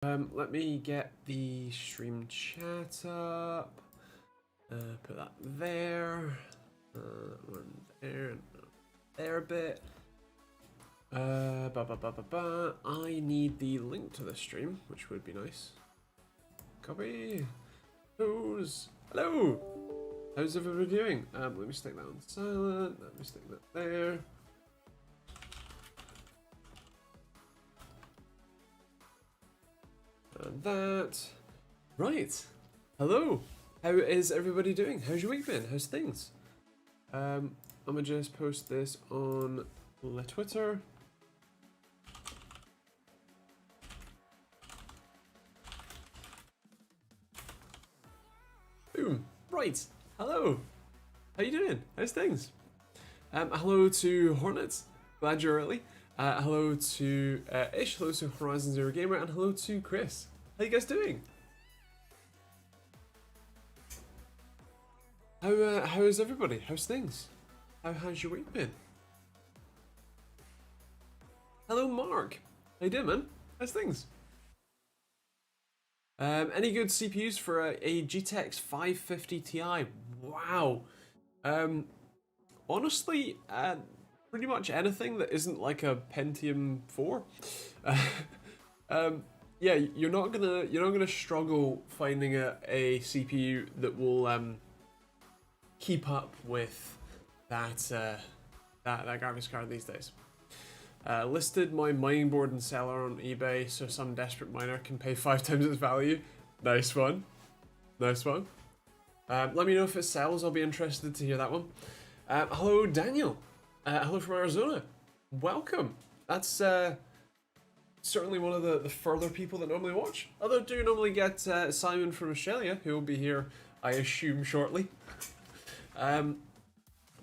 Let me get the stream chat up. Put that there. One there. There a bit. I need the link to the stream, which would be nice. Copy. Hello. How's everybody doing? Let me stick that on silent. Let me stick that there. And that. Right. Hello. How is everybody doing? How's your week been? How's things? I'm gonna just post this on the Twitter. Boom. Right. Hello. How you doing? How's things? Hello to Hornets. Glad you're early. Hello to Ish. Hello to Horizon Zero Gamer, and hello to Chris. How you guys doing? How is everybody? How's things? How's your week been? Hello, Mark. How you doing, man? How's things? Any good CPUs for a GTX 550 Ti? Wow. Honestly, pretty much anything that isn't like a Pentium 4. Yeah, you're not gonna struggle finding a CPU that will keep up with that graphics card these days. Listed my mining board and seller on eBay so some desperate miner can pay 5 times its value. Nice one. Nice one. Let me know if it sells. I'll be interested to hear that one. Hello, Daniel. Hello from Arizona. Welcome. That's certainly one of the further people that normally watch. Although I do normally get Simon from Australia, who will be here, I assume, shortly. I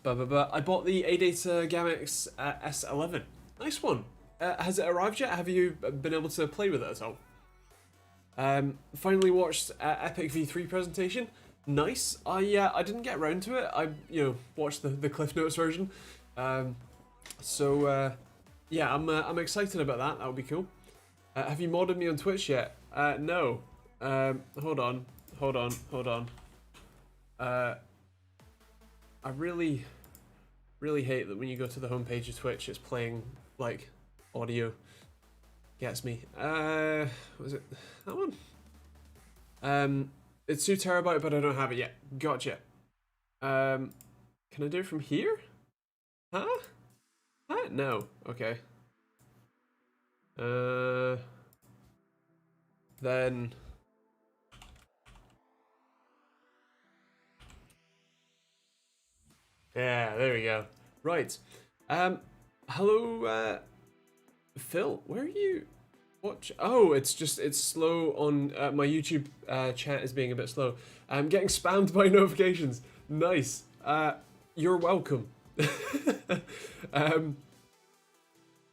bought the ADATA GAMX S11. Nice one. Has it arrived yet? Have you been able to play with it at all? Finally watched Epic V3 presentation. Nice. I didn't get around to it. I watched the Cliff Notes version. Yeah, I'm excited about that. That would be cool. Have you modded me on Twitch yet? No. Hold on. I really hate that when you go to the homepage of Twitch, it's playing like audio. Gets me. Was it that one? It's 2 terabyte, but I don't have it yet. Gotcha. Can I do it from here? Huh? No. Okay. Then. Yeah, there we go. Right. Hello, Phil. Where are you? Watch. Oh, it's slow on my YouTube chat is being a bit slow. I'm getting spammed by notifications. Nice. You're welcome.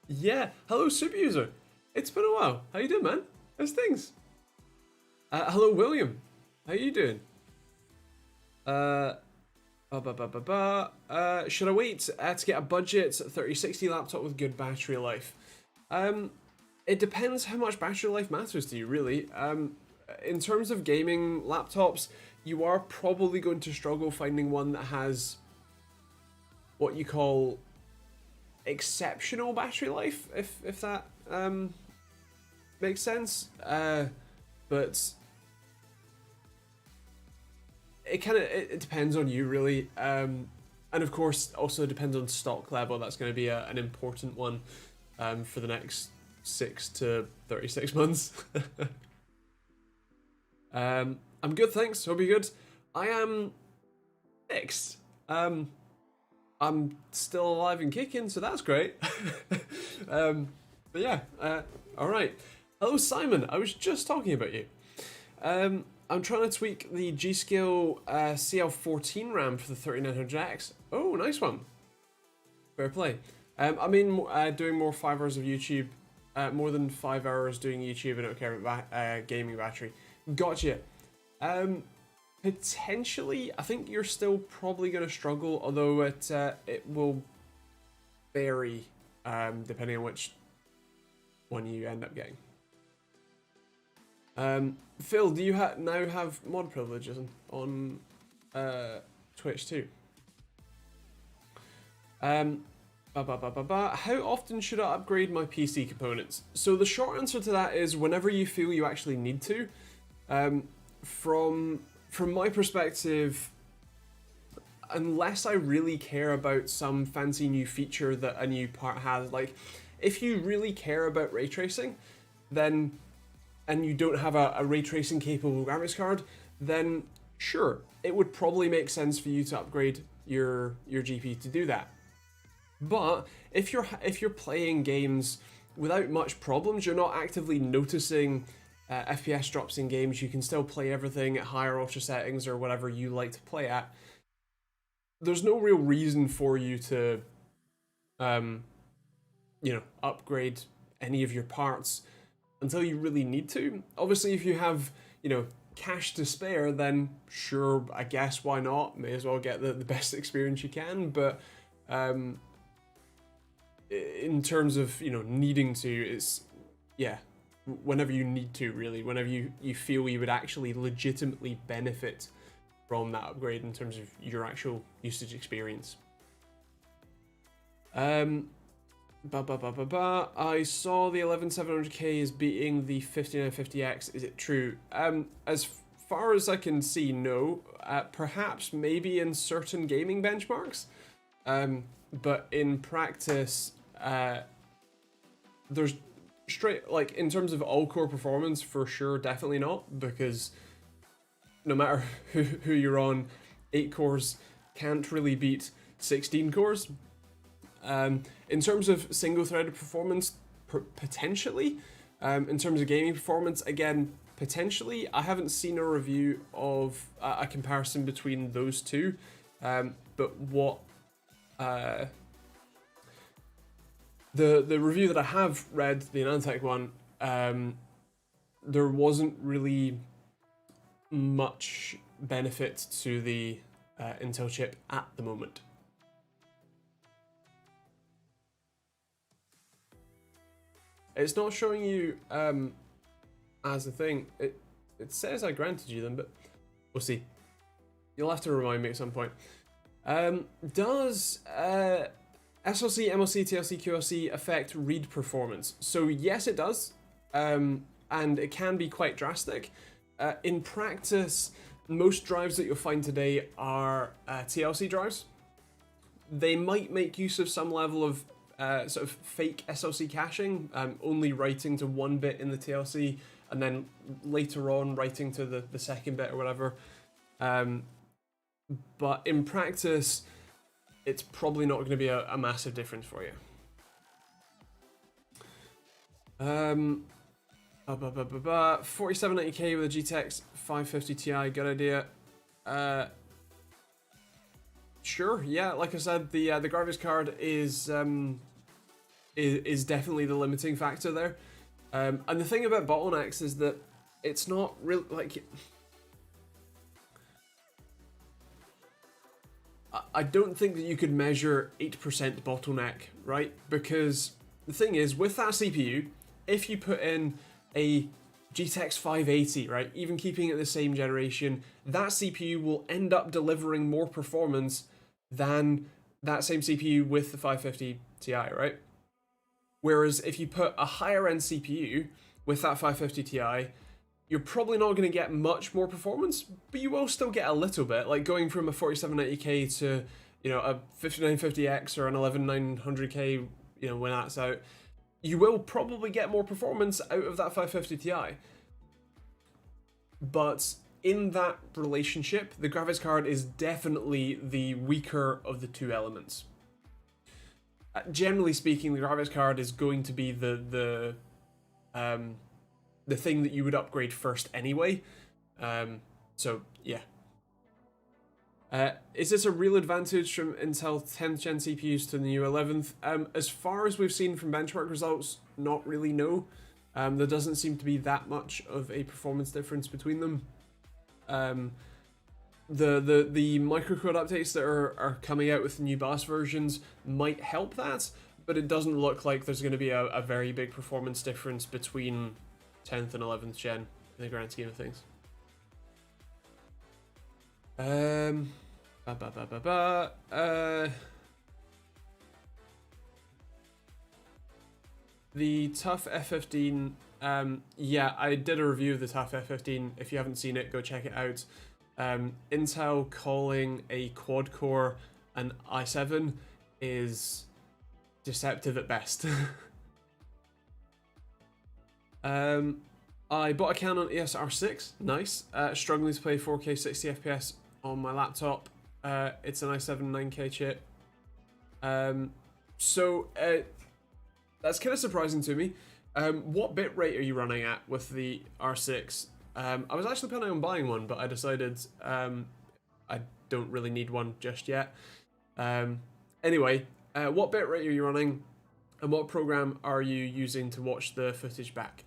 Yeah. Hello, super user. It's been a while. How you doing, man? How's things? Hello, William. How you doing? Should I wait to get a budget 3060 laptop with good battery life? It depends how much battery life matters to you, really. In terms of gaming laptops, you are probably going to struggle finding one that has what you call exceptional battery life, if that makes sense. But it depends on you, really, and of course also depends on stock level. That's going to be an important one for the next 6 to 36 months. I'm good, thanks. Hope you're good. I am mixed. I'm still alive and kicking, so that's great. But yeah, all right. Hello, Simon. I was just talking about you. I'm trying to tweak the G.Skill CL14 RAM for the 3900X. Oh, nice one. Fair play. I mean, doing more 5 hours of YouTube, more than 5 hours doing YouTube. I don't care about gaming battery. Gotcha. Potentially, I think you're still probably going to struggle, although it will vary depending on which one you end up getting. Phil, do you now have mod privileges on Twitch too? How often should I upgrade my PC components? So the short answer to that is whenever you feel you actually need to. From my perspective, unless I really care about some fancy new feature that a new part has, like if you really care about ray tracing, then and you don't have a ray tracing capable graphics card, then sure, it would probably make sense for you to upgrade your GPU to do that. But if you're playing games without much problems, you're not actively noticing FPS drops in games, you can still play everything at higher ultra settings or whatever you like to play at, there's no real reason for you to upgrade any of your parts until you really need to. Obviously, if you have, cash to spare, then sure, I guess why not? May as well get the best experience you can. But in terms of, needing to, it's, whenever you need to, really, whenever you feel you would actually legitimately benefit from that upgrade in terms of your actual usage experience. I saw the 11700K is beating the 5950X. Is it true? As far as I can see, no. Perhaps maybe in certain gaming benchmarks, but in practice, there's straight, like, in terms of all-core performance, for sure, definitely not, because no matter who you're on, 8 cores can't really beat 16 cores. In terms of single-threaded performance, potentially. In terms of gaming performance, again, potentially. I haven't seen a review of a comparison between those two, but what the review that I have read, the Anantech one, there wasn't really much benefit to the Intel chip at the moment. It's not showing you as a thing. It says I granted you them, but we'll see. You'll have to remind me at some point. Does SLC, MLC, TLC, QLC affect read performance? So yes, it does, and it can be quite drastic. In practice, most drives that you'll find today are TLC drives. They might make use of some level of sort of fake SLC caching, only writing to one bit in the TLC and then later on writing to the second bit or whatever. But in practice, it's probably not going to be a massive difference for you. 4790K with a GTX 550 Ti, good idea. Sure, yeah, like I said, the graphics card is definitely the limiting factor there. And the thing about bottlenecks is that it's not really, like, I don't think that you could measure 8% bottleneck, right? Because the thing is, with that CPU, if you put in a GTX 580, right, even keeping it the same generation, that CPU will end up delivering more performance than that same CPU with the 550 Ti, right? Whereas if you put a higher end CPU with that 550 Ti, you're probably not going to get much more performance, but you will still get a little bit, like going from a 4790K to, a 5950X or an 11900K, when that's out. You will probably get more performance out of that 550 Ti. But in that relationship, the graphics card is definitely the weaker of the two elements. Generally speaking, the graphics card is going to be the thing that you would upgrade first anyway. So yeah. Is this a real advantage from Intel 10th gen CPUs to the new 11th? As far as we've seen from benchmark results, not really, no. There doesn't seem to be that much of a performance difference between them. The microcode updates that are coming out with the new BIOS versions might help that, but it doesn't look like there's going to be a very big performance difference between 10th and 11th gen. in the grand scheme of things. The TUF F15, yeah, I did a review of the TUF F15. If you haven't seen it, go check it out. Intel calling a quad-core an i7 is deceptive at best. I bought a Canon EOS R6, nice. Struggling to play 4K 60 FPS on my laptop. It's an i7 9K chip. So that's kind of surprising to me. What bitrate are you running at with the R6? I was actually planning on buying one, but I decided I don't really need one just yet. Anyway, what bitrate are you running, and what program are you using to watch the footage back?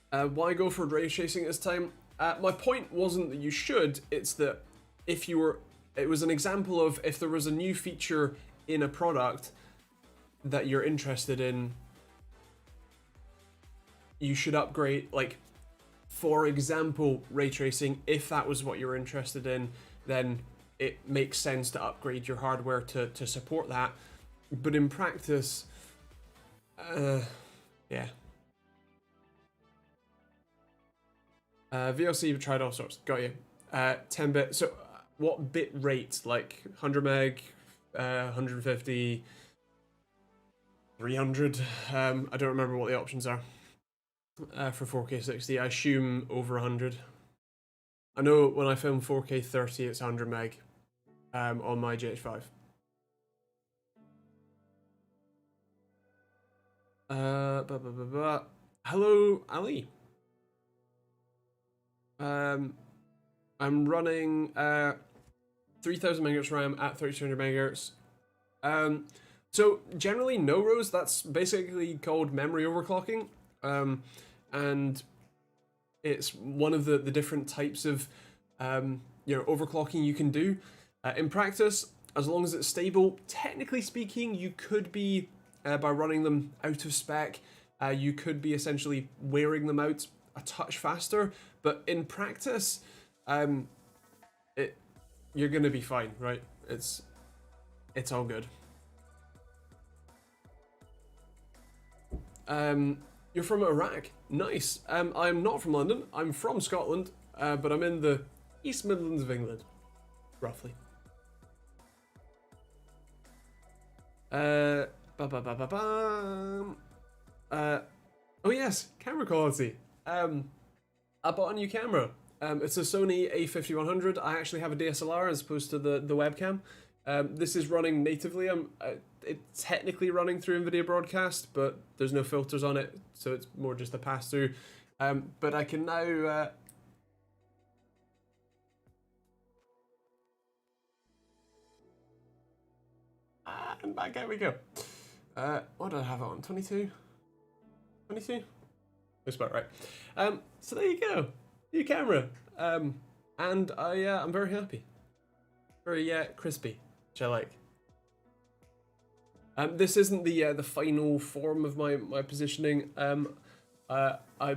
Why go for ray tracing this time? My point wasn't that you should, it's that if you were, it was an example of if there was a new feature in a product that you're interested in, you should upgrade, like, for example, ray tracing. If that was what you're interested in, then it makes sense to upgrade your hardware to support that. But in practice, yeah. VLC tried all sorts. Got you. 10-bit. So what bit rate? Like 100 meg, 150, 300? I don't remember what the options are for 4K 60. I assume over 100. I know when I film 4K 30, it's 100 meg on my GH5. Hello, Ali. I'm running 3000 megahertz RAM at 3200 megahertz. So generally no rows, that's basically called memory overclocking. And it's one of the different types of overclocking you can do. In practice, as long as it's stable, technically speaking, you could be by running them out of spec, you could be essentially wearing them out a touch faster, but in practice, you're gonna be fine, right? It's all good. You're from Iraq, nice. I'm not from London. I'm from Scotland, but I'm in the East Midlands of England, roughly. Oh yes, camera quality. I bought a new camera. It's a Sony a5100. I actually have a DSLR as opposed to the webcam. This is running natively. It's technically running through NVIDIA Broadcast, but there's no filters on it, so it's more just a pass-through. But I can now... and back there we go. What did I have it on? 22? 22? That's about right. So there you go. New camera. And I'm very happy. Very crispy, which I like. This isn't the final form of my positioning. I'm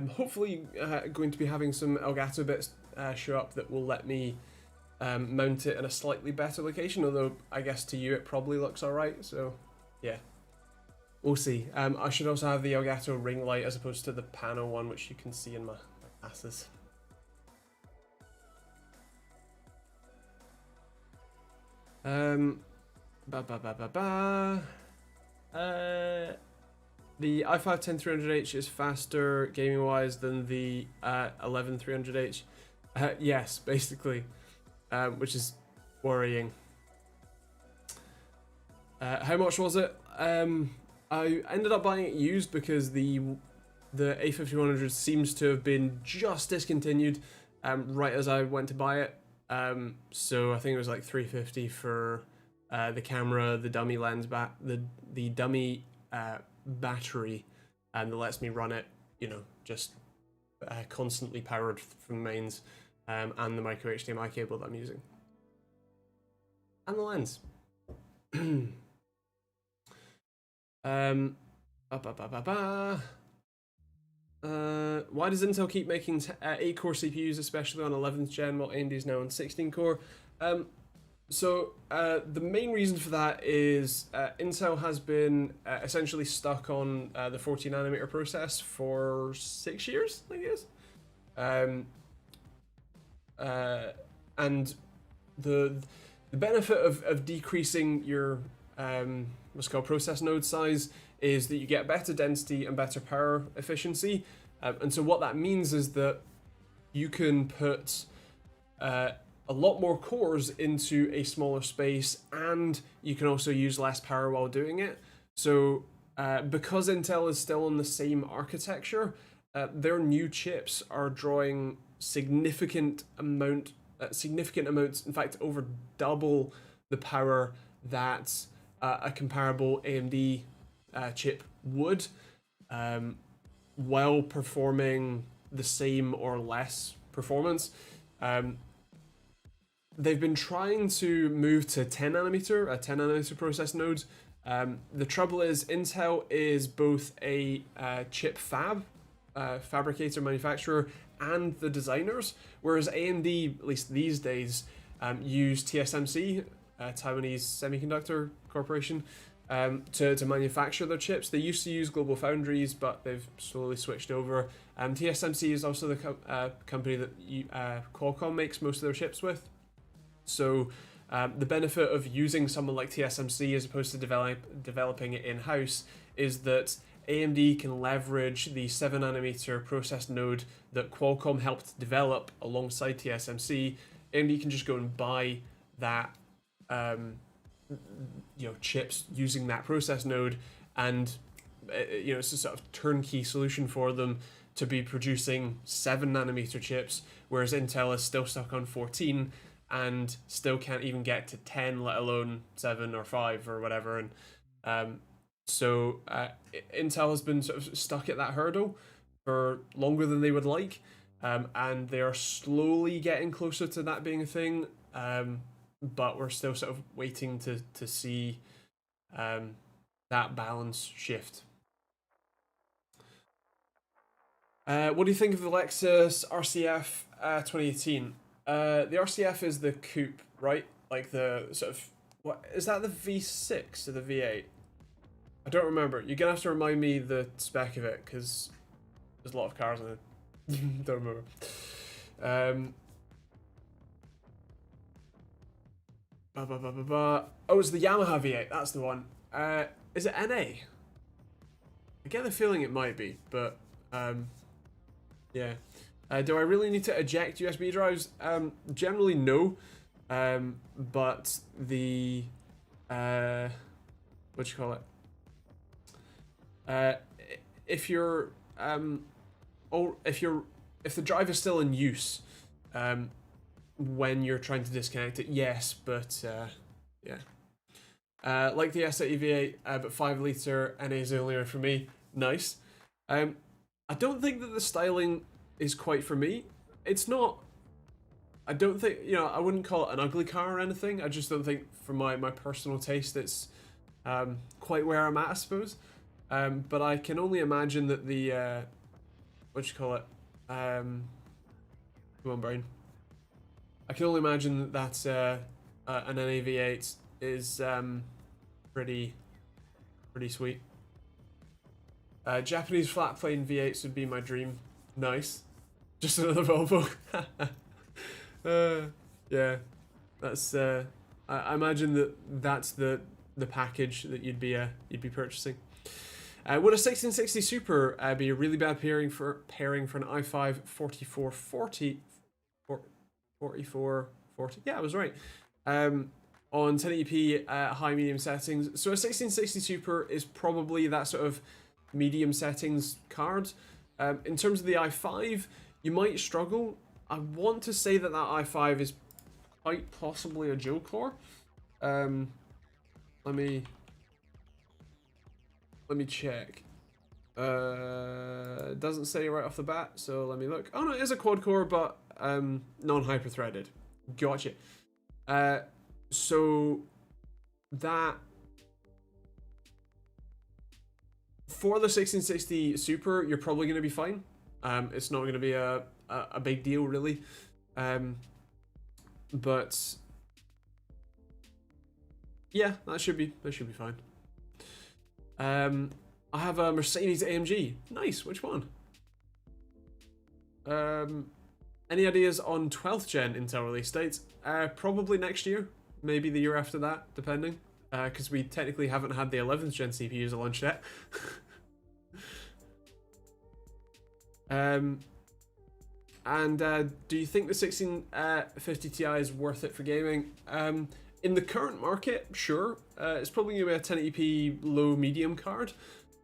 hopefully going to be having some Elgato bits show up that will let me mount it in a slightly better location, although I guess to you it probably looks alright, so yeah. We'll see. I should also have the Elgato ring light as opposed to the panel one, which you can see in my glasses. The i5-10300H is faster gaming wise than the 11300H. Yes, basically, which is worrying. How much was it? I ended up buying it used because the A5100 seems to have been just discontinued right as I went to buy it. So I think it was like $350 for the camera, the dummy lens, the dummy battery, and that lets me run it, just constantly powered from mains, and the micro HDMI cable that I'm using, and the lens. Ba, ba, ba, ba, ba. Why does Intel keep making 8-core CPUs, especially on 11th gen, while AMD is now on 16-core? The main reason for that is Intel has been essentially stuck on the 14 nanometer process for 6 years, I guess. And the benefit of decreasing your what's called process node size is that you get better density and better power efficiency. And so what that means is that you can put a lot more cores into a smaller space, and you can also use less power while doing it. So because Intel is still on the same architecture, their new chips are drawing significant amounts, in fact over double the power that a comparable AMD chip would, while performing the same or less performance. They've been trying to move to 10 nanometer, a 10 nanometer process node. The trouble is Intel is both a chip fabricator, manufacturer, and the designers, whereas AMD, at least these days, use TSMC, Taiwanese Semiconductor Corporation, to manufacture their chips. They used to use Global Foundries, but they've slowly switched over. TSMC is also the company that Qualcomm makes most of their chips with. So the benefit of using someone like TSMC as opposed to developing it in-house is that AMD can leverage the 7 nanometer process node that Qualcomm helped develop alongside TSMC. AMD can just go and buy that chips using that process node, and it's a sort of turnkey solution for them to be producing 7 nanometer chips, whereas Intel is still stuck on 14 and still can't even get to 10, let alone 7 or 5 or whatever. And Intel has been sort of stuck at that hurdle for longer than they would like, and they are slowly getting closer to that being a thing, but we're still sort of waiting to see that balance shift. What do you think of the Lexus RCF 2018? The RCF is the coupe, right? Like the sort of, what is that, the V6 or the V8? I don't remember. You're gonna have to remind me the spec of it, because there's a lot of cars in it. Don't remember. Oh, it's the Yamaha V8. That's the one. Is it NA? I get the feeling it might be, but yeah. Do I really need to eject USB drives? Generally, no. But the what do you call it? If the drive is still in use, when you're trying to disconnect it, yes. But yeah. Like the S80 V8, but 5 liter NA is the only one for me. Nice. I don't think that the styling is quite for me. It's not. I don't think, I wouldn't call it an ugly car or anything. I just don't think, for my personal taste, it's quite where I'm at, I suppose. But I can only imagine that the what do you call it? Come on, brain. I can only imagine that an NAV8 is pretty sweet. Japanese flat plane V8s would be my dream. Nice. Just another Volvo. Yeah, that's. I imagine that's the package that you'd be purchasing. Would a 1660 Super be a really bad pairing for an i5 4440? 4440? Yeah, I was right. On 1080p high medium settings. So a 1660 Super is probably that sort of medium settings card. In terms of the i5, you might struggle. I want to say that i5 is quite possibly a dual core. Let me check. It doesn't say right off the bat, so let me look. Oh no, it is a quad core, but non-hyper threaded. Gotcha. So that For the 1660 Super, you're probably going to be fine. It's not going to be a big deal, really. But yeah, that should be fine. I have a Mercedes AMG. Nice. Which one? Any ideas on 12th gen Intel release dates? Probably next year, maybe the year after that, depending. Because we technically haven't had the 11th gen CPUs at launch yet. Do you think the 1650 Ti is worth it for gaming? In the current market, sure. It's probably going to be a 1080p low medium card.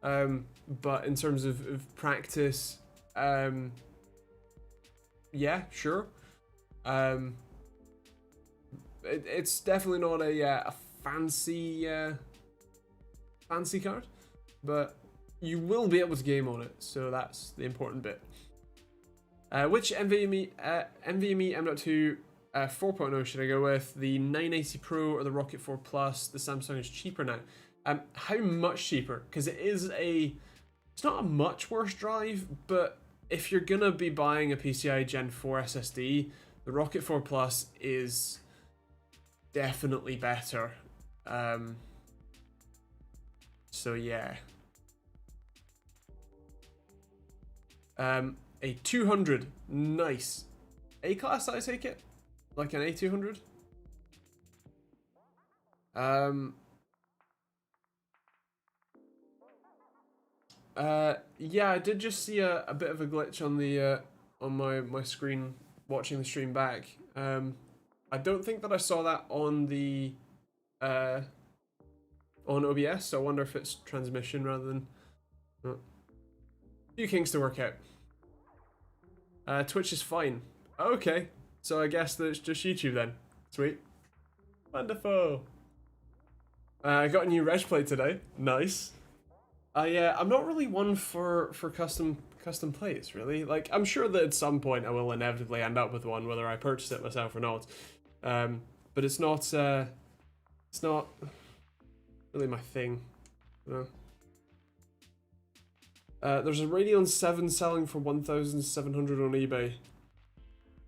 But in terms of practice, yeah, sure. It's definitely not a fancy card, but you will be able to game on it, so that's the important bit. Which NVMe M.2 4.0 should I go with? The 980 Pro or the Rocket 4 Plus? The Samsung is cheaper now. How much cheaper? Because it's not a much worse drive, but if you're gonna be buying a PCI Gen 4 SSD, the Rocket 4 Plus is definitely better. So yeah. A 200, nice. A-class, I take it? Like an A200? Yeah, I did just see a bit of a glitch on the on my screen watching the stream back. I don't think that I saw that on the on OBS, so I wonder if it's transmission rather than few kinks to work out. Twitch is fine. Okay, so I guess that it's just YouTube then. Sweet. Wonderful. I got a new reg plate today. Nice. I'm not really one for custom plates, really. Like, I'm sure that at some point I will inevitably end up with one, whether I purchase it myself or not. But it's not really my thing. There's a Radeon 7 selling for 1,700 on eBay.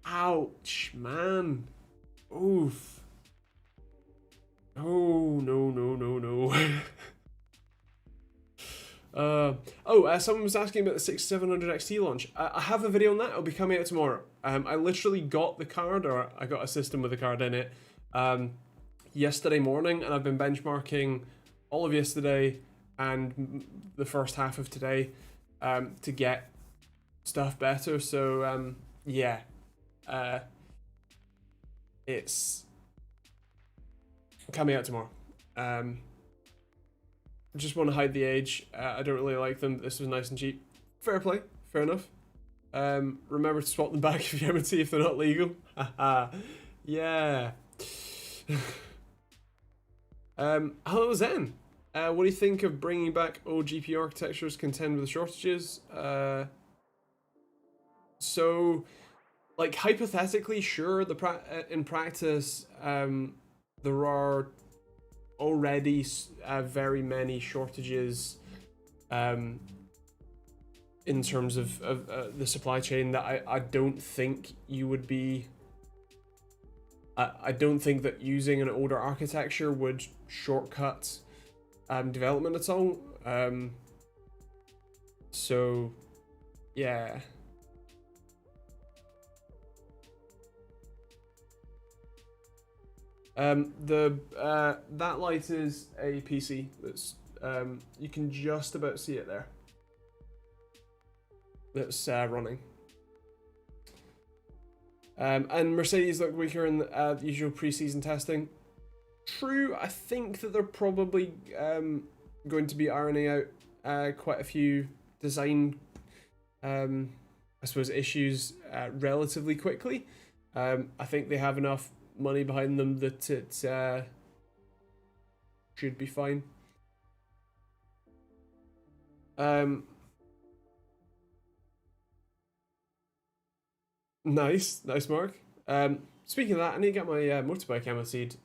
Ouch, man. Oof. Oh, no. Someone was asking about the 6700 XT launch. I have a video on that. It'll be coming out tomorrow. I literally got the card, or I got a system with the card in it, yesterday morning, and I've been benchmarking all of yesterday and the first half of today to get stuff better. So yeah, it's coming out tomorrow. I just want to hide the age. I don't really like them. This was nice and cheap. Fair play. Fair enough. Remember to swap them back if you ever see if they're not legal. Yeah. Hello Zen. What do you think of bringing back old GPU architectures contend with the shortages? So, like, hypothetically, sure. In practice, there are already very many shortages in terms of the supply chain that I don't think you would be. I don't think that using an older architecture would shortcut development at all. So yeah. That light is a PC that's you can just about see it there. That's running. And Mercedes look weaker in the usual pre-season testing. True, I think that they're probably going to be ironing out quite a few design, I suppose, issues relatively quickly. I think they have enough money behind them that it should be fine. Nice, Mark. Speaking of that, I need to get my motorbike MOT'd.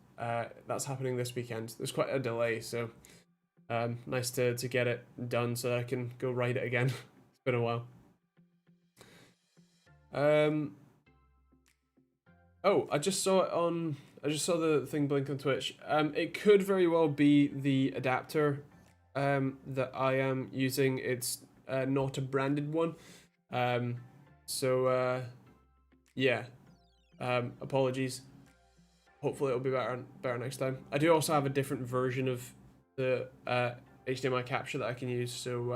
That's happening this weekend. There's quite a delay, so Nice to get it done so that I can go write it again. It's been a while. Oh, I just saw the thing blink on Twitch. It could very well be the adapter that I am using. It's not a branded one. Yeah. Apologies. Hopefully it'll be better next time. I do also have a different version of the HDMI capture that I can use, so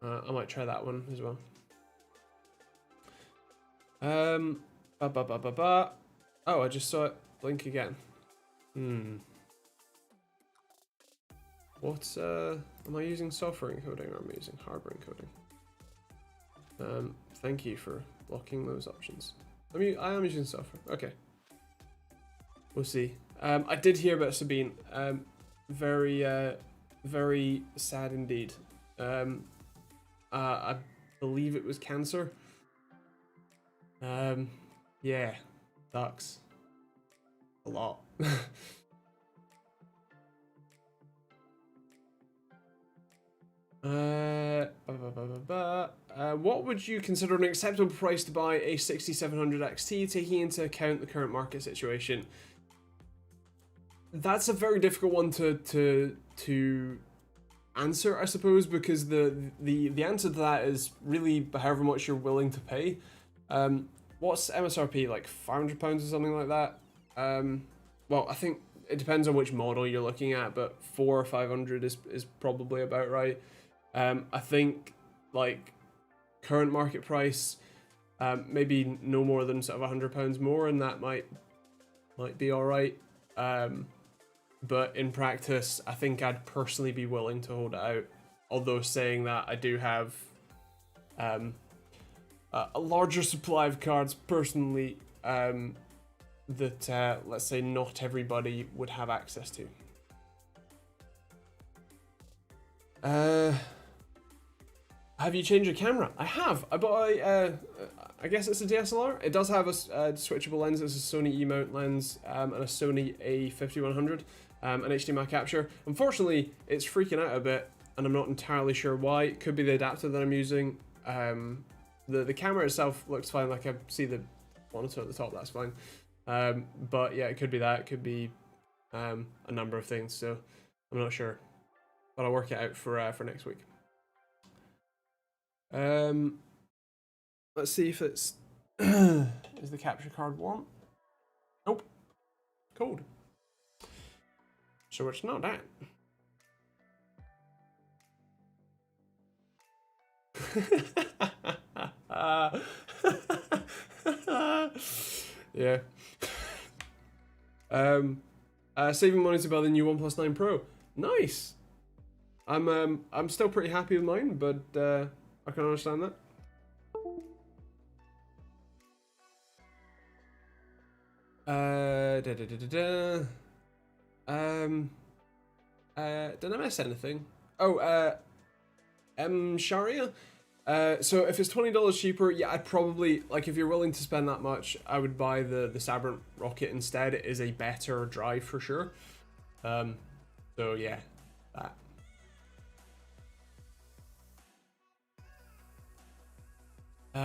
I might try that one as well. Oh, I just saw it blink again. What's am I using software encoding or am I using hardware encoding? Thank you for blocking those options. I mean, I am using software. Okay. We'll see. I did hear about Sabine. Very sad indeed. I believe it was cancer. Yeah, sucks. A lot. What would you consider an acceptable price to buy a 6700 XT, taking into account the current market situation? That's a very difficult one to answer, I suppose, because the answer to that is really however much you're willing to pay. What's MSRP, like £500 or something like that? Well, I think it depends on which model you're looking at, but 400 or 500 is probably about right. I think like current market price, maybe no more than sort of £100 more, and that might be all right. But in practice, I think I'd personally be willing to hold it out. Although saying that, I do have a larger supply of cards personally that let's say not everybody would have access to. Have you changed your camera? I have. I bought I guess it's a DSLR. It does have a switchable lens. It's a Sony E-mount lens and a Sony A5100, an HDMI capture. Unfortunately, it's freaking out a bit, and I'm not entirely sure why. It could be the adapter that I'm using. The camera itself looks fine. Like I see the monitor at the top. That's fine. But yeah, it could be that. It could be a number of things. So I'm not sure, but I'll work it out for next week. Let's see if it's is the capture card warm? Nope. Cold. So it's not that. Yeah. Saving money to buy the new OnePlus 9 Pro. Nice. I'm still pretty happy with mine, but I can understand that. Did I miss anything? Oh, Sharia. So if it's $20 cheaper, yeah, I'd probably, like, if you're willing to spend that much, I would buy the Sabrent Rocket instead. It is a better drive for sure. So yeah, that.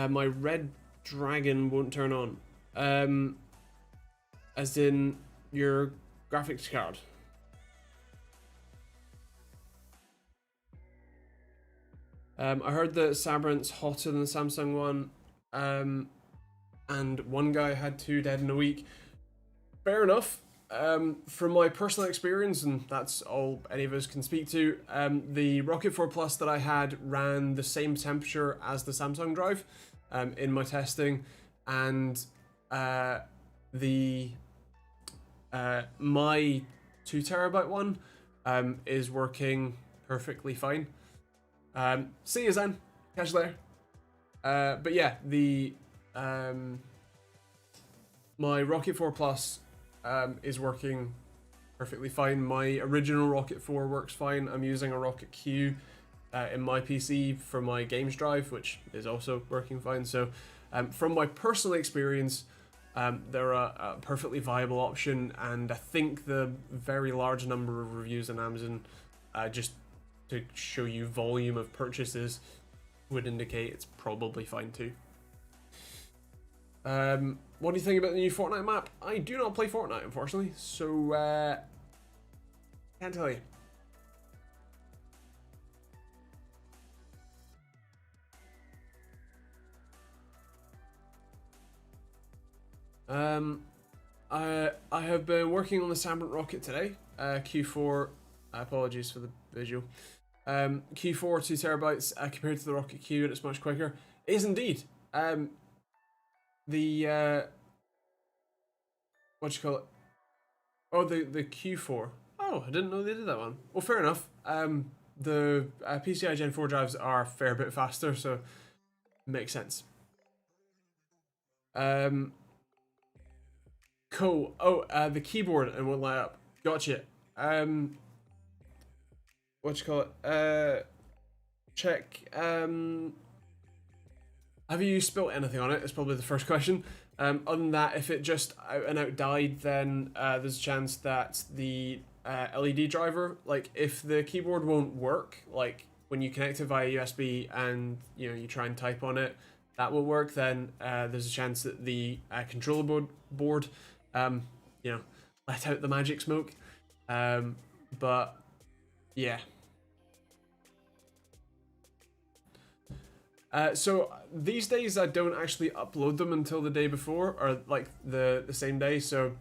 My Red Dragon won't turn on. As in your graphics card. I heard that Sabrent's hotter than the Samsung one, and one guy had 2 dead in a week. Fair enough. From my personal experience, and that's all any of us can speak to, the Rocket 4 Plus that I had ran the same temperature as the Samsung drive in my testing, and my 2TB one is working perfectly fine. See you then. Catch you later. But yeah, my Rocket 4 Plus is working perfectly fine. My original Rocket 4 works fine. I'm using a Rocket Q in my PC for my games drive, which is also working fine. So from my personal experience, they're a perfectly viable option, and I think the very large number of reviews on Amazon just to show you volume of purchases would indicate it's probably fine too. What do you think about the new Fortnite map? I do not play Fortnite, unfortunately, so can't tell you. I have been working on the Sambent rocket today. Q4. Apologies for the visual. Q4 2 terabytes compared to the Rocket Q, and it's much quicker. It is indeed. The what you call it? Oh, the Q4. Oh, I didn't know they did that one. Well, fair enough. The PCI Gen 4 drives are a fair bit faster, so makes sense. Cool. Oh, the keyboard and won't light up. Gotcha. What you call it? Check. Have you spilt anything on it? Is probably the first question. Other than that, if it just out and out died, then there's a chance that the LED driver, like if the keyboard won't work, like when you connect it via USB and you try and type on it, that will work. Then there's a chance that the controller board, let out the magic smoke. But yeah. So these days I don't actually upload them until the day before, or like the same day. So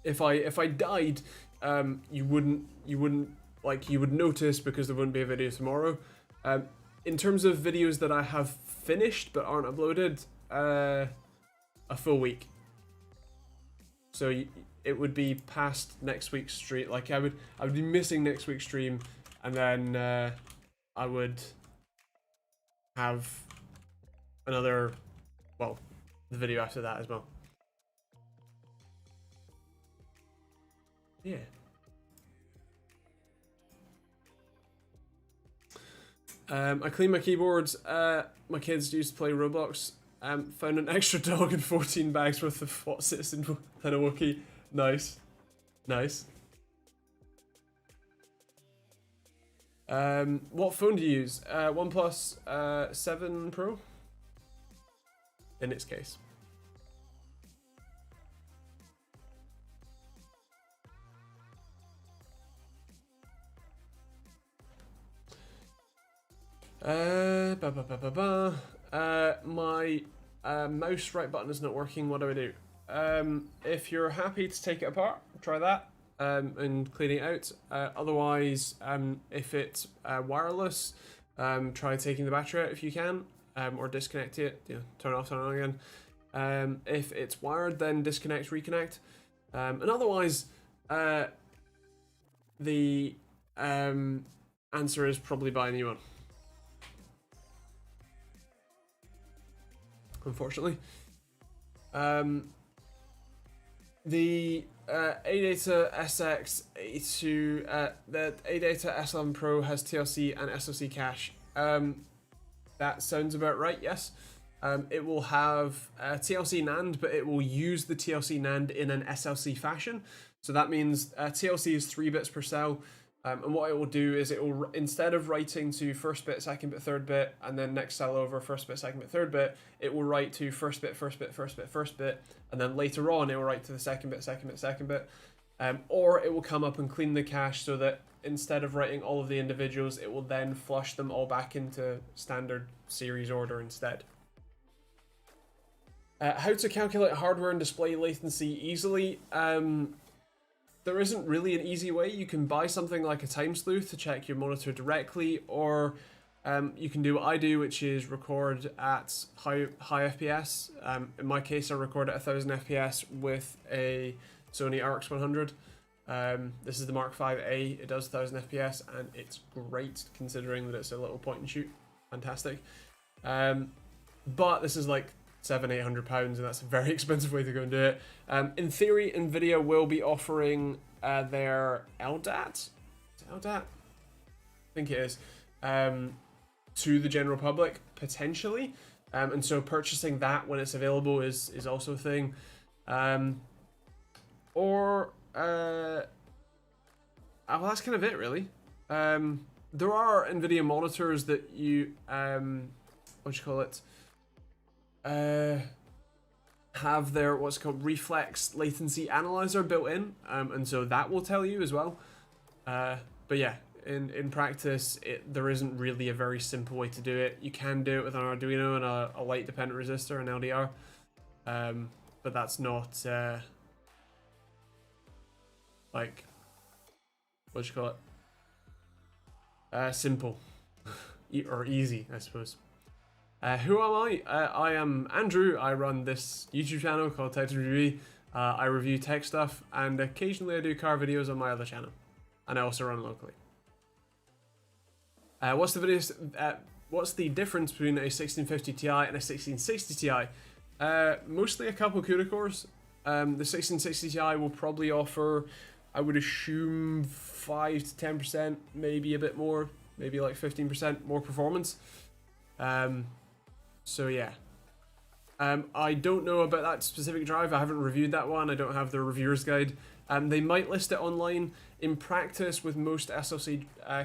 if I died, you wouldn't you would notice because there wouldn't be a video tomorrow. In terms of videos that I have finished but aren't uploaded, a full week. So it would be past next week's stream. Like I would be missing next week's stream, and then I would have another, well, the video after that as well. Yeah. I clean my keyboards. My kids used to play Roblox. Found an extra dog and 14 bags worth of what sits in a Wookiee. Nice. Nice. What phone do you use? OnePlus 7 Pro? In its case. My mouse right button is not working. What do I do? If you're happy to take it apart, try that. And clean it out. Otherwise, if it's wireless, try taking the battery out if you can, or disconnect it. Turn it off, turn it on again. If it's wired, then disconnect, reconnect. And otherwise, the answer is probably buy a new one. Unfortunately, the ADATA SX82, the ADATA S11 Pro has TLC and SoC cache. That sounds about right, yes. It will have TLC NAND, but it will use the TLC NAND in an SLC fashion. So that means TLC is 3 bits per cell. And what it will do is it will, instead of writing to first bit, second bit, third bit, and then next cell over first bit, second bit, third bit, it will write to first bit, first bit, first bit, first bit, and then later on it will write to the second bit, second bit, second bit. Or it will come up and clean the cache so that instead of writing all of the individuals, it will then flush them all back into standard series order instead. How to calculate hardware and display latency easily? There isn't really an easy way. You can buy something like a time sleuth to check your monitor directly, or you can do what I do, which is record at high FPS. In my case, I record at 1000 FPS with a Sony RX 100. This is the Mark V-A. It does 1000 FPS, and it's great considering that it's a little point and shoot. Fantastic. But this is like £700-800, and that's a very expensive way to go and do it. In theory, Nvidia will be offering their LDAT. Is it LDAT? I think it is. To the general public, potentially. And so purchasing that when it's available is also a thing. Well, that's kind of it, really. There are NVIDIA monitors that you, have their what's called reflex latency analyzer built in, and so that will tell you as well. But yeah, in practice, there isn't really a very simple way to do it. You can do it with an Arduino and a light dependent resistor, an LDR, but that's not like simple or easy, I suppose. Who am I? I am Andrew. I run this YouTube channel called TechteamGB. I review tech stuff, and occasionally I do car videos on my other channel, and I also run locally. What's the difference between a 1650 Ti and a 1660 Ti? Mostly a couple CUDA cores. The 1660 Ti will probably offer, I would assume, 5 to 10%, maybe a bit more, maybe like 15% more performance. So yeah. I don't know about that specific drive. I haven't reviewed that one. I don't have the reviewer's guide. They might list it online. In practice, with most SoC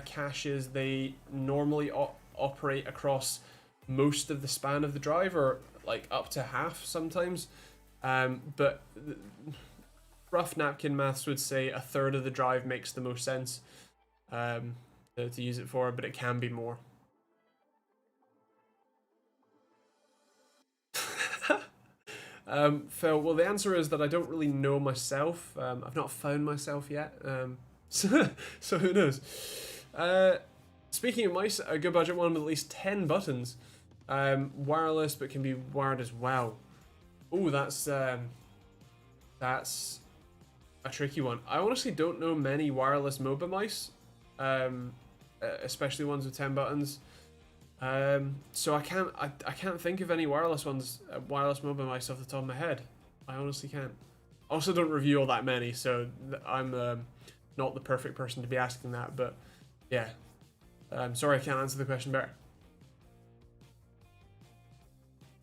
caches, they normally operate across most of the span of the drive, or like up to half sometimes. But rough napkin maths would say a third of the drive makes the most sense to use it for, but it can be more. Phil, well, the answer is that I don't really know myself. I've not found myself yet. So who knows? Speaking of mice, a good budget one with at least 10 buttons. Wireless, but can be wired as well. Oh, that's a tricky one. I honestly don't know many wireless MOBA mice, especially ones with 10 buttons. So I can't think of any wireless ones, wireless MOBA mice off the top of my head. I honestly can't. I also don't review all that many, so I'm not the perfect person to be asking that. But yeah, I'm sorry I can't answer the question better.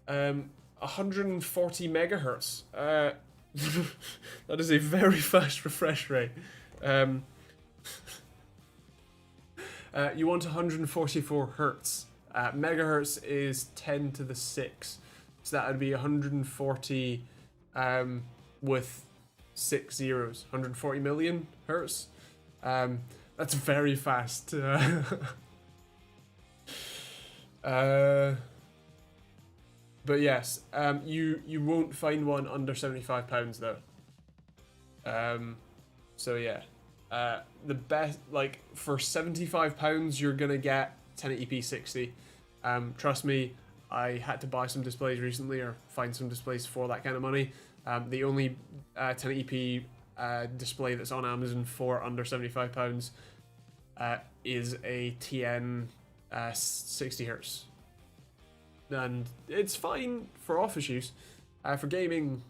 140 megahertz. That is a very fast refresh rate. You want 144 hertz. Megahertz is 10 to the 6, so that would be 140 with 6 zeros. 140 million hertz. That's very fast. But yes, you won't find one under £75 though. So yeah, the best, like for £75 you're gonna get 1080p60. Trust me, I had to buy some displays recently, or find some displays for that kind of money. The only 1080p display that's on Amazon for under £75 is a TN 60 hertz. And it's fine for office use. For gaming,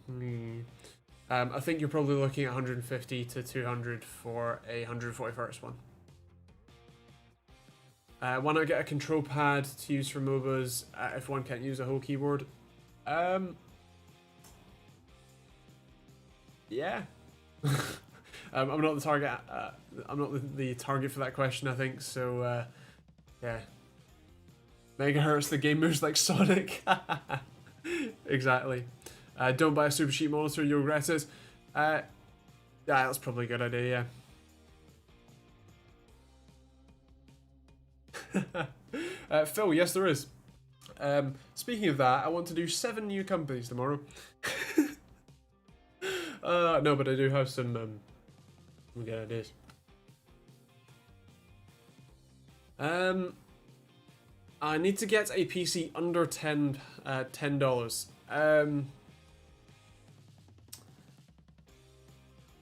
I think you're probably looking at 150 to 200 for a 140 hertz one. Why not get a control pad to use for MOBAs if one can't use a whole keyboard? Yeah. I'm not the target. I'm not the target for that question, I think. So yeah. Megahertz, the game moves like Sonic. Exactly. Don't buy a super cheap monitor, you'll regret it. Yeah, that's probably a good idea, yeah. Phil, yes there is. Speaking of that, I want to do 7 new companies tomorrow. No, but I do have some good ideas. I need to get a PC under $10.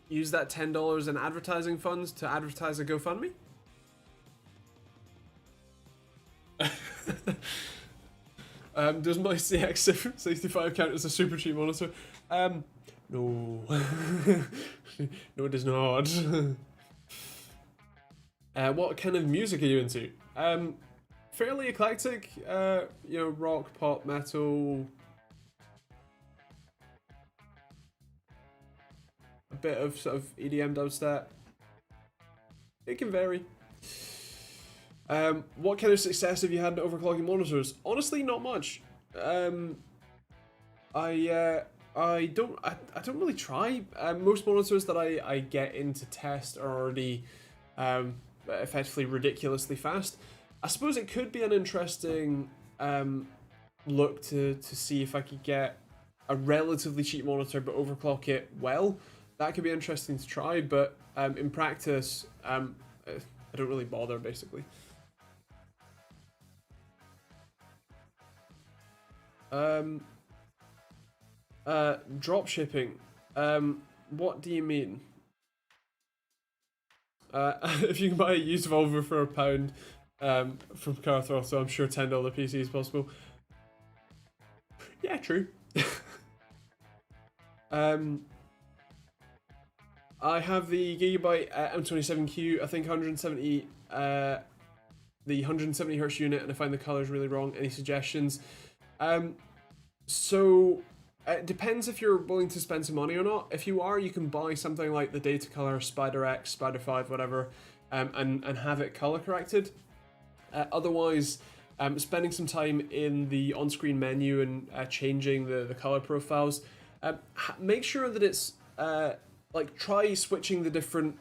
Use that $10 in advertising funds to advertise a GoFundMe. Does my CX65 count as a super cheap monitor? No. No, it does not. What kind of music are you into? Fairly eclectic, you know, rock, pop, metal, a bit of sort of EDM dubstep. It can vary. What kind of success have you had in overclocking monitors? Honestly, not much. I don't really try. Most monitors that I get into test are already effectively ridiculously fast. I suppose it could be an interesting look to see if I could get a relatively cheap monitor but overclock it well. That could be interesting to try, but in practice, I don't really bother basically. Drop shipping. What do you mean? If you can buy a used Volvo for £1 from Carthrow, so I'm sure $10 PC is possible. Yeah, true. I have the Gigabyte M27Q. I think 170. The 170 hertz unit, and I find the colors really wrong. Any suggestions? So it depends if you're willing to spend some money or not. If you are, you can buy something like the Datacolor Spider X, Spider 5, whatever, and have it color corrected. Otherwise, spending some time in the on-screen menu and changing the color profiles. Make sure that it's like try switching the different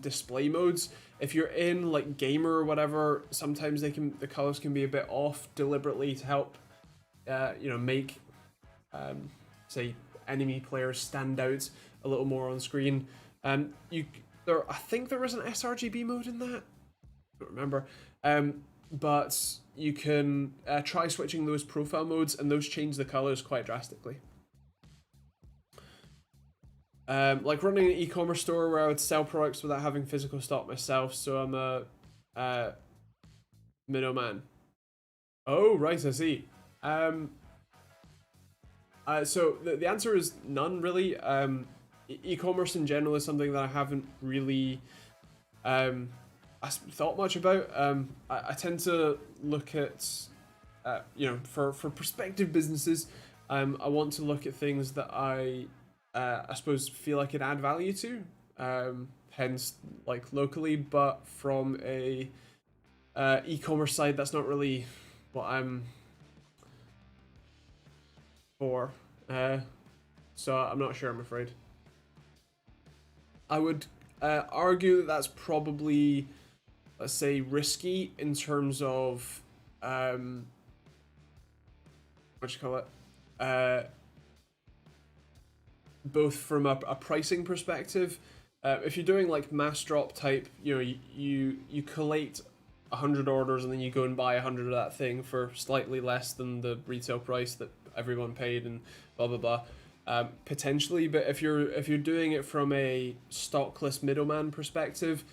display modes. If you're in like gamer or whatever, sometimes the colors can be a bit off deliberately to help make say enemy players stand out a little more on screen. I think there was an sRGB mode in that. I don't remember. But you can try switching those profile modes, and those change the colors quite drastically. Like running an e-commerce store where I would sell products without having physical stock myself, so I'm a middleman. Oh, right, I see. So the answer is none, really. E-commerce in general is something that I haven't really thought much about. I tend to look at, for prospective businesses, I want to look at things that I suppose feel I could add value to, hence like locally, but from a e-commerce side, that's not really what I'm for. So I'm not sure, I'm afraid. I would argue that that's probably, let's say, risky in terms of what you call it, both from a pricing perspective. If you're doing like mass drop type, you collate 100 orders and then you go and buy 100 of that thing for slightly less than the retail price that everyone paid, and blah blah blah. Potentially, but if you're doing it from a stockless middleman perspective,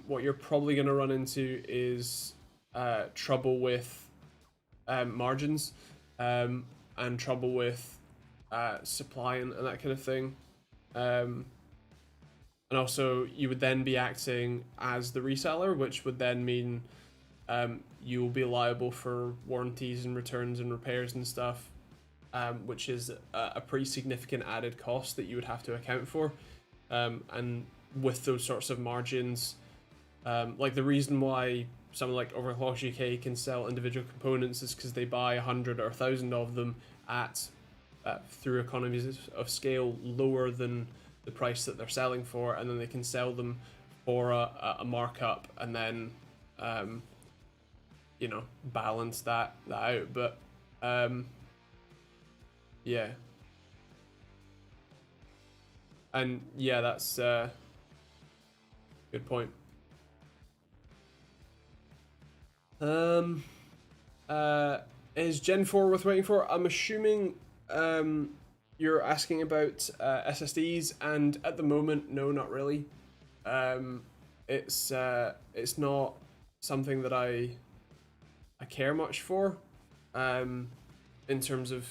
what you're probably going to run into is trouble with margins, and trouble with supply and that kind of thing. And also, you would then be acting as the reseller, which would then mean you will be liable for warranties and returns and repairs and stuff, which is a pretty significant added cost that you would have to account for. And with those sorts of margins, like the reason why someone like Overclock UK can sell individual components is because they buy 100 or 1,000 of them at through economies of scale lower than the price that they're selling for, and then they can sell them for a markup, and then balance that out. But yeah, and yeah, that's good point. Is Gen 4 worth waiting for? I'm assuming you're asking about SSDs, and at the moment, no, not really. It's not something that I care much for, in terms of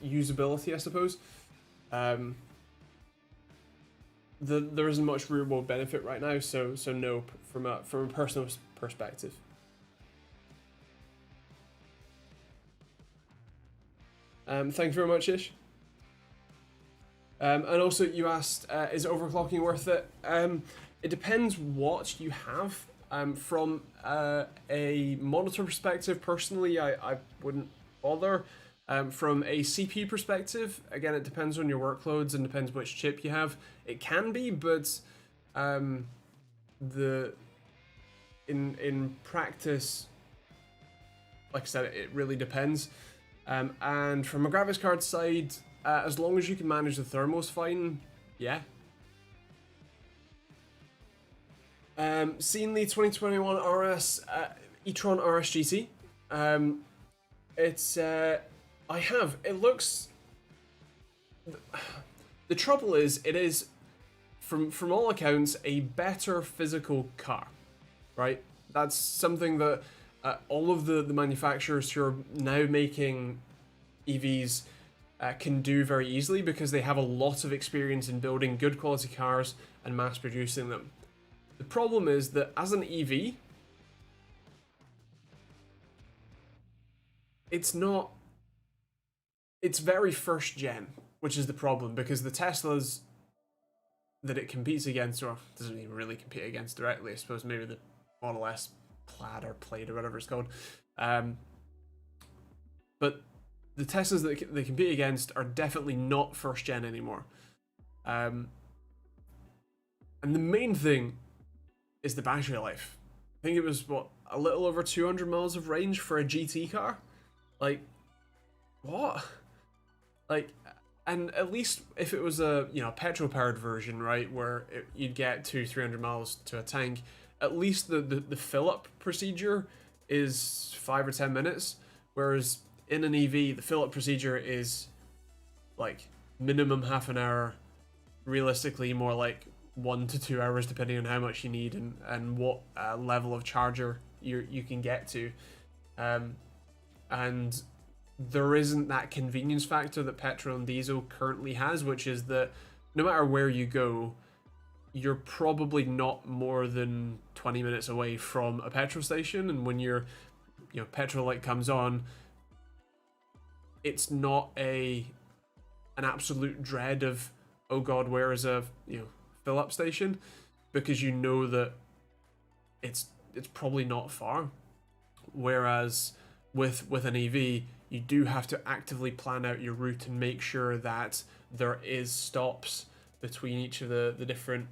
usability, I suppose. There isn't much real world benefit right now, so no, from a personal perspective. Thank you very much, Ish. And also, you asked, is overclocking worth it? It depends what you have. From a monitor perspective, personally, I wouldn't bother. From a CPU perspective, again, it depends on your workloads and depends which chip you have. It can be, but the in practice, like I said, it really depends. And from a graphics card side, as long as you can manage the thermals fine, yeah. Seen the 2021 RS e-tron RS GT. It's I have. It looks. The trouble is, it is from all accounts a better physical car, right? That's something that all of the manufacturers who are now making EVs can do very easily because they have a lot of experience in building good quality cars and mass producing them. The problem is that as an EV, it's not. It's very first gen, which is the problem because the Teslas that it competes against, or doesn't even really compete against directly, I suppose maybe the Model S Plaid or Plaid or whatever it's called. But the Teslas that they compete against are definitely not first gen anymore. And the main thing is the battery life. I think it was, what, a little over 200 miles of range for a GT car? Like, what? Like, and at least if it was a, you know, petrol-powered version, right, where you'd get 200-300 miles to a tank, at least the fill-up procedure is 5 or 10 minutes, whereas in an EV, the fill-up procedure is, like, minimum half an hour, realistically more like 1 to 2 hours, depending on how much you need and what level of charger you can get to. And there isn't that convenience factor that petrol and diesel currently has, which is that no matter where you go, you're probably not more than 20 minutes away from a petrol station, and when your petrol light comes on, it's not an absolute dread of, oh god, where is a fill up station, because you know that it's probably not far. Whereas with an EV, you do have to actively plan out your route and make sure that there is stops between each of the different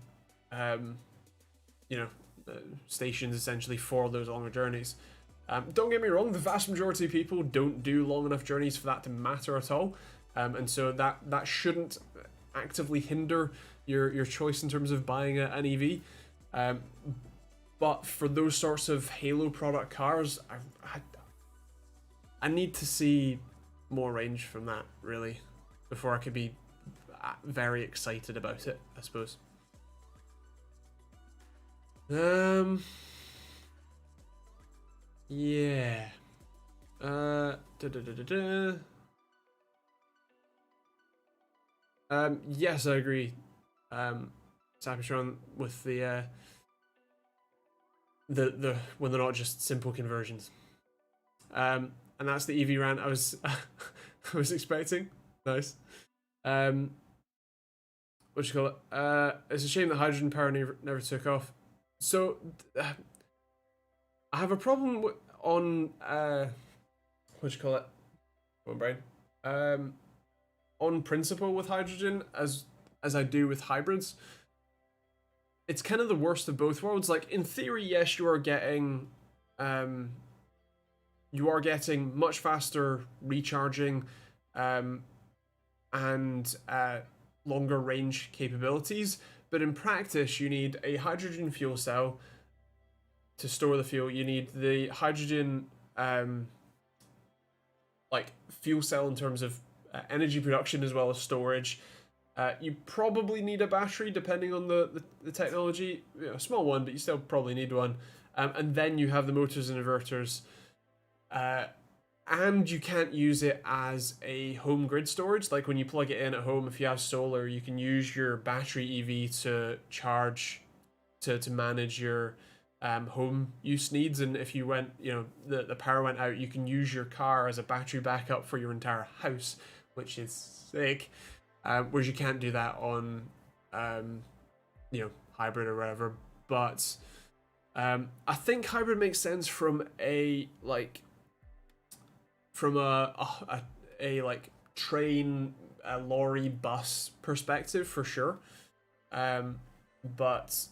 stations, essentially, for those longer journeys. Don't get me wrong, the vast majority of people don't do long enough journeys for that to matter at all, and so that shouldn't actively hinder your choice in terms of buying an EV. But for those sorts of Halo product cars, I need to see more range from that, really, before I could be very excited about it, I suppose. Yeah. Yes, I agree. Cybertron with the when they're not just simple conversions. And that's the EV rant I was I was expecting. Nice. What you call it? It's a shame that hydrogen power never took off. So I have a problem on what you call it? Come on, brain. On principle with hydrogen as I do with hybrids. It's kind of the worst of both worlds. Like, in theory, yes, you are getting much faster recharging and longer range capabilities, but in practice you need a hydrogen fuel cell to store the fuel. You need the hydrogen like fuel cell in terms of energy production as well as storage. You probably need a battery depending on the technology, a small one, but you still probably need one. And then you have the motors and inverters. And you can't use it as a home grid storage. Like, when you plug it in at home, if you have solar, you can use your battery EV to charge, to manage your home use needs. And if you went, the power went out, you can use your car as a battery backup for your entire house, which is sick. Whereas you can't do that on, hybrid or whatever. But I think hybrid makes sense from a like like train, a lorry, bus perspective for sure. But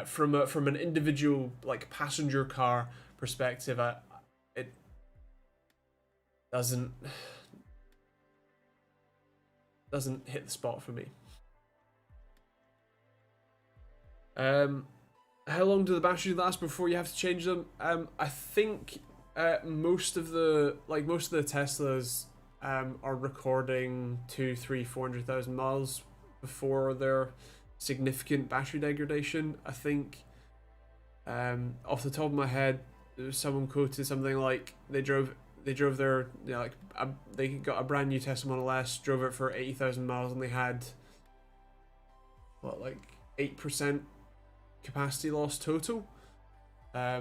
from an individual like passenger car perspective, it doesn't hit the spot for me. How long do the batteries last before you have to change them? I think most of the Teslas are recording 2, 3, 400,000 miles before their significant battery degradation. I think off the top of my head, someone quoted something like they drove their they got a brand new Tesla Model S, drove it for 80,000 miles, and they had what, like 8% capacity loss total. Yeah.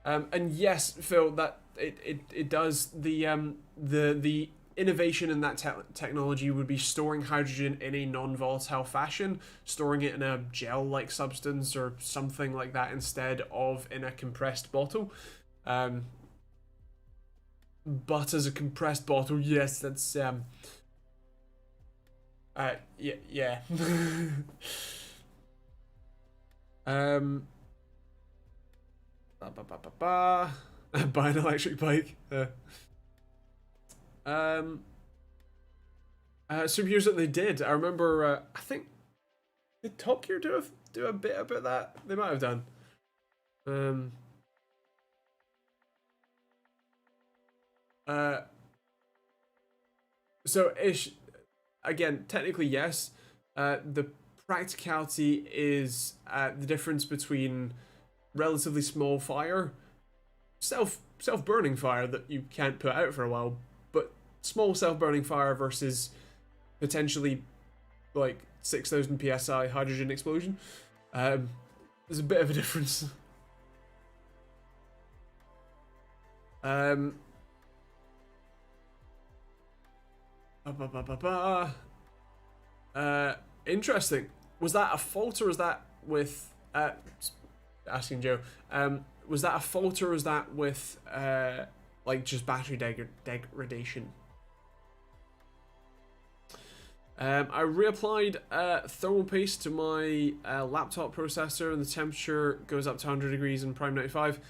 And yes, Phil, that it does the innovation in that technology would be storing hydrogen in a non-volatile fashion, storing it in a gel-like substance or something like that instead of in a compressed bottle. But as a compressed bottle, yes, that's yeah. Buy an electric bike. Some years that they did. I remember. I think did Top Gear do a bit about that? They might have done. So ish. Again, technically yes. The practicality is the difference between relatively small fire, self-burning fire that you can't put out for a while, but small self-burning fire versus potentially like 6,000 psi hydrogen explosion. There's a bit of a difference. Interesting. Was that a fault or was that with asking Joe? Was that a fault or was that with like just battery degradation? I reapplied thermal paste to my laptop processor and the temperature goes up to 100 degrees in Prime 95.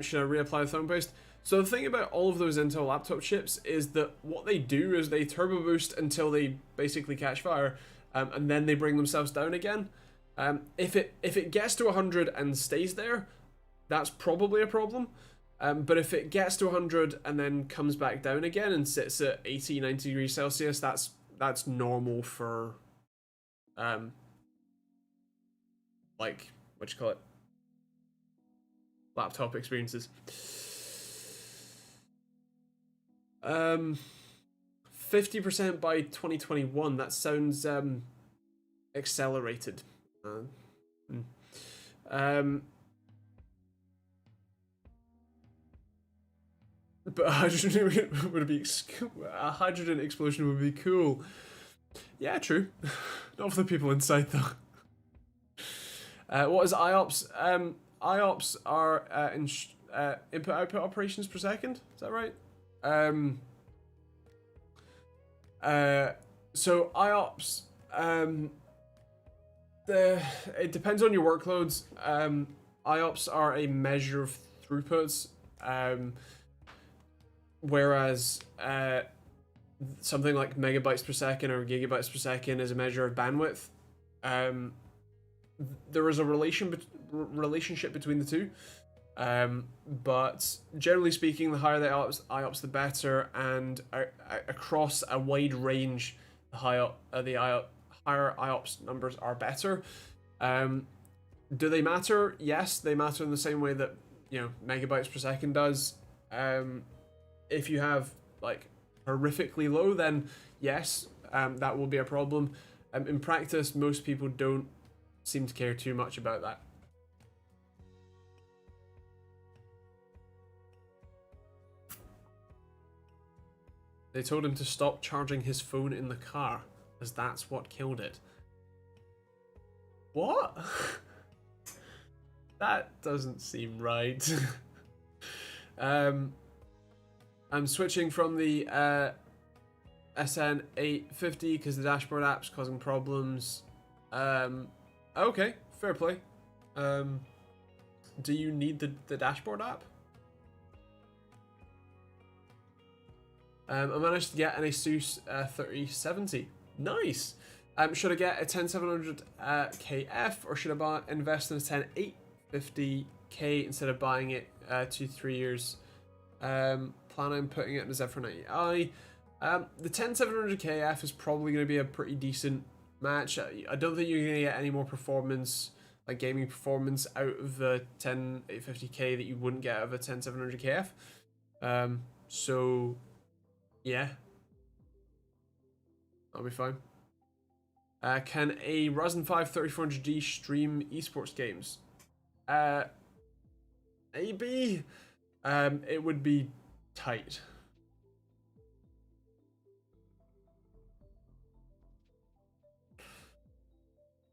Should I reapply the thermal paste? So the thing about all of those Intel laptop chips is that what they do is they turbo boost until they basically catch fire, and then they bring themselves down again. If it gets to 100 and stays there, that's probably a problem. But if it gets to 100 and then comes back down again and sits at 80, 90 degrees Celsius, that's normal for like, what you call it, laptop experiences. 50% by 2021. That sounds accelerated. But a hydrogen explosion would be cool. Yeah, true. Not for the people inside though. What is IOPS? IOPS are input-output operations per second. Is that right? So IOPS, it depends on your workloads. IOPS are a measure of throughputs, whereas something like megabytes per second or gigabytes per second is a measure of bandwidth. There is a relationship between the two. But generally speaking, the higher the IOPS, the better, and across a wide range, the higher IOPS numbers are better. Do they matter? Yes, they matter in the same way that megabytes per second does. If you have like horrifically low, then yes, that will be a problem. In practice, most people don't seem to care too much about that. They told him to stop charging his phone in the car, as that's what killed it. What? That doesn't seem right. I'm switching from the SN850 because the dashboard app's causing problems. Okay, fair play. Do you need the dashboard app? I managed to get an Asus 3070. Nice. Should I get a 10700 KF or should I invest in a 10850K instead of buying it 2-3 years? Plan on putting it in a Z490i. The 10700 KF is probably going to be a pretty decent match. I don't think you're going to get any more performance, like gaming performance, out of the 10850K that you wouldn't get out of a 10700 KF. So yeah, that'll be fine. Can a Ryzen 5 3400D stream esports games? Maybe. It would be tight.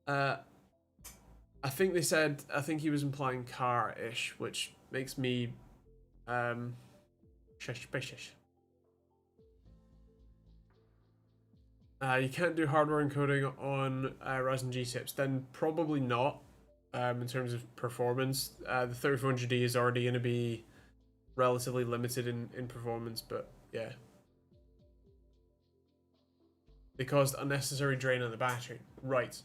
I think they said, I think he was implying car-ish, which makes me suspicious. You can't do hardware encoding on Ryzen G chips, then probably not. In terms of performance, the 3400D is already going to be relatively limited in performance, but yeah. They caused unnecessary drain on the battery. Right.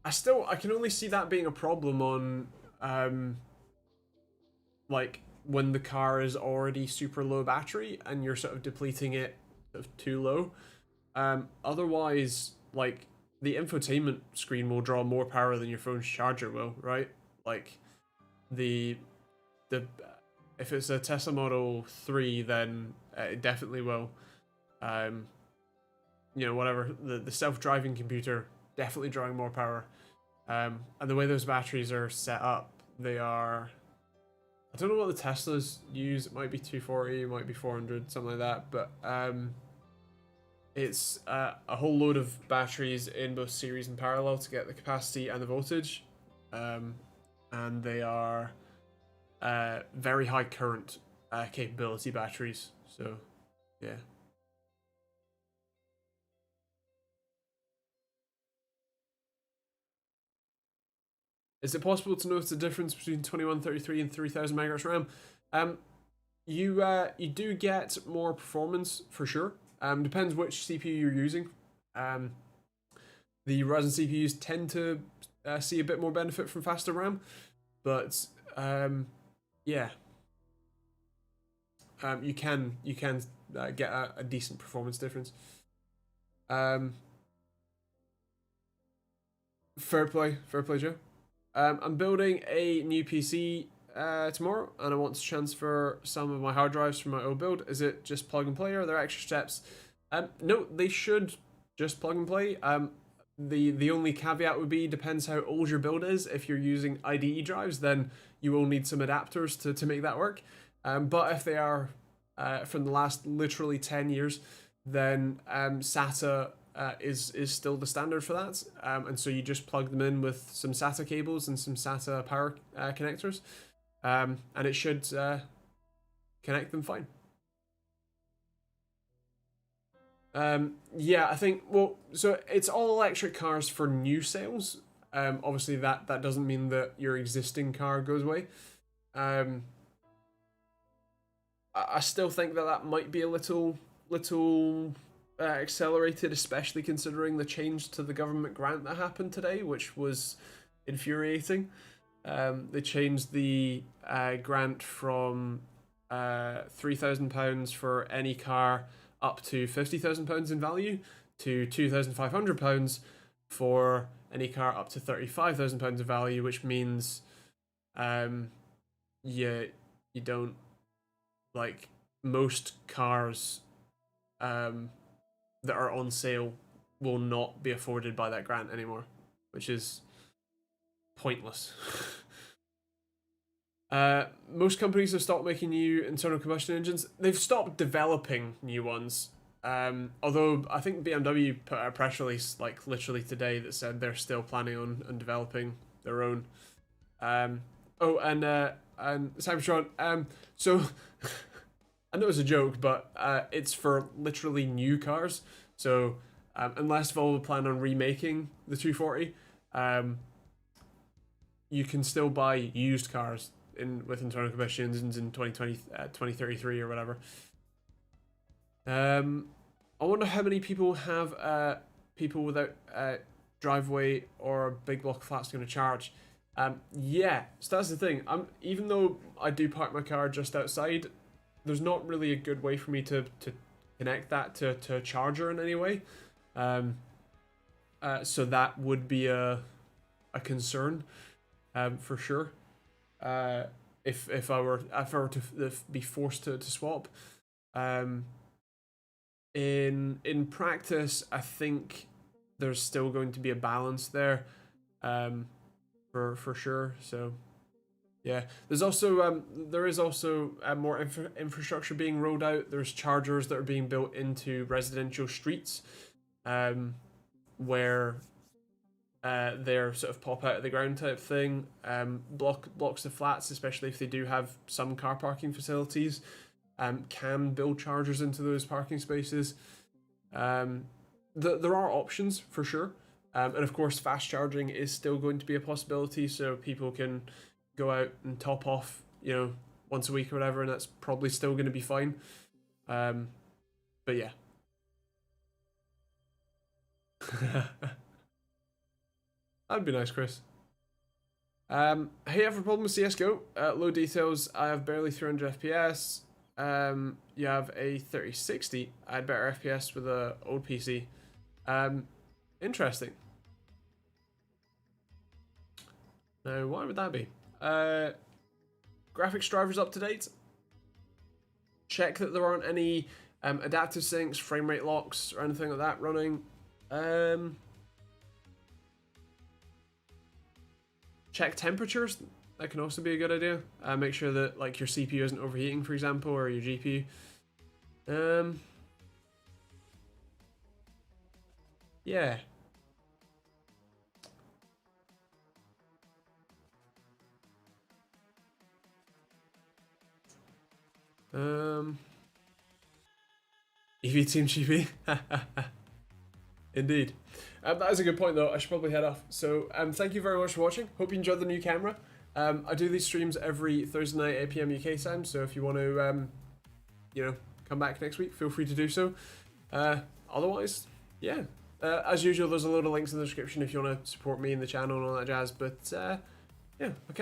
I can only see that being a problem on, like, when the car is already super low battery and you're sort of depleting it sort of too low. Otherwise, like, the infotainment screen will draw more power than your phone's charger will, right? Like, if it's a Tesla Model 3, then it definitely will. You know, whatever, the self-driving computer definitely drawing more power. And the way those batteries are set up, they are, I don't know what the Teslas use. It might be 240, it might be 400, something like that. But it's a whole load of batteries in both series and parallel to get the capacity and the voltage. And they are very high current capability batteries. So, yeah. Is it possible to notice the difference between 2133 and 3000 MHz RAM? You do get more performance for sure. Depends which CPU you're using. The Ryzen CPUs tend to see a bit more benefit from faster RAM, but yeah, you can get a decent performance difference. Fair play, Joe. I'm building a new PC tomorrow, and I want to transfer some of my hard drives from my old build. Is it just plug and play, or are there extra steps? No, they should just plug and play. The only caveat would be depends how old your build is. If you're using IDE drives, then you will need some adapters to make that work. But if they are from the last literally 10 years, then SATA is still the standard for that, and so you just plug them in with some SATA cables and some SATA power connectors, and it should connect them fine. Yeah, I think, well, so it's all electric cars for new sales. Obviously that doesn't mean that your existing car goes away. I still think that might be a little accelerated, especially considering the change to the government grant that happened today, which was infuriating. They changed the grant from £3,000 for any car up to £50,000 in value to £2,500 for any car up to £35,000 in value, which means you don't, like, most cars that are on sale will not be afforded by that grant anymore, which is pointless. Most companies have stopped making new internal combustion engines. They've stopped developing new ones. Although I think BMW put out a press release like literally today that said they're still planning on developing their own. Oh, and Cybertron. So I know it's a joke, but it's for literally new cars. So unless Volvo plan on remaking the 240, you can still buy used cars with internal combustion engines in 2033 or whatever. I wonder how many people have people without driveway or big block of flats going to charge. Yeah, so that's the thing. Even though I do park my car just outside, there's not really a good way for me to connect that to a charger in any way. So that would be a concern, for sure. If I were to be forced to swap, in practice, I think there's still going to be a balance there, for sure. So yeah, there is also more infrastructure being rolled out. There's chargers that are being built into residential streets, where they're sort of pop out of the ground type thing. Blocks of flats, especially if they do have some car parking facilities, can build chargers into those parking spaces. There are options for sure, and of course fast charging is still going to be a possibility, so people can go out and top off, once a week or whatever, and that's probably still going to be fine. But yeah. That'd be nice, Chris. Hey, I have a problem with CSGO. Low details, I have barely 300 FPS. You have a 3060. I had better FPS with a old PC. Interesting. Now, why would that be? Graphics drivers up to date. Check that there aren't any adaptive syncs, frame rate locks, or anything like that running. Check temperatures. That can also be a good idea. Make sure that like your CPU isn't overheating, for example, or your GPU. Yeah. EV Team GB. Indeed. That is a good point, though. I should probably head off. So, thank you very much for watching. Hope you enjoyed the new camera. I do these streams every Thursday night, 8 PM UK time. So if you want to, come back next week, feel free to do so. Otherwise, yeah. As usual, there's a load of links in the description if you want to support me and the channel and all that jazz. But yeah, I'll catch you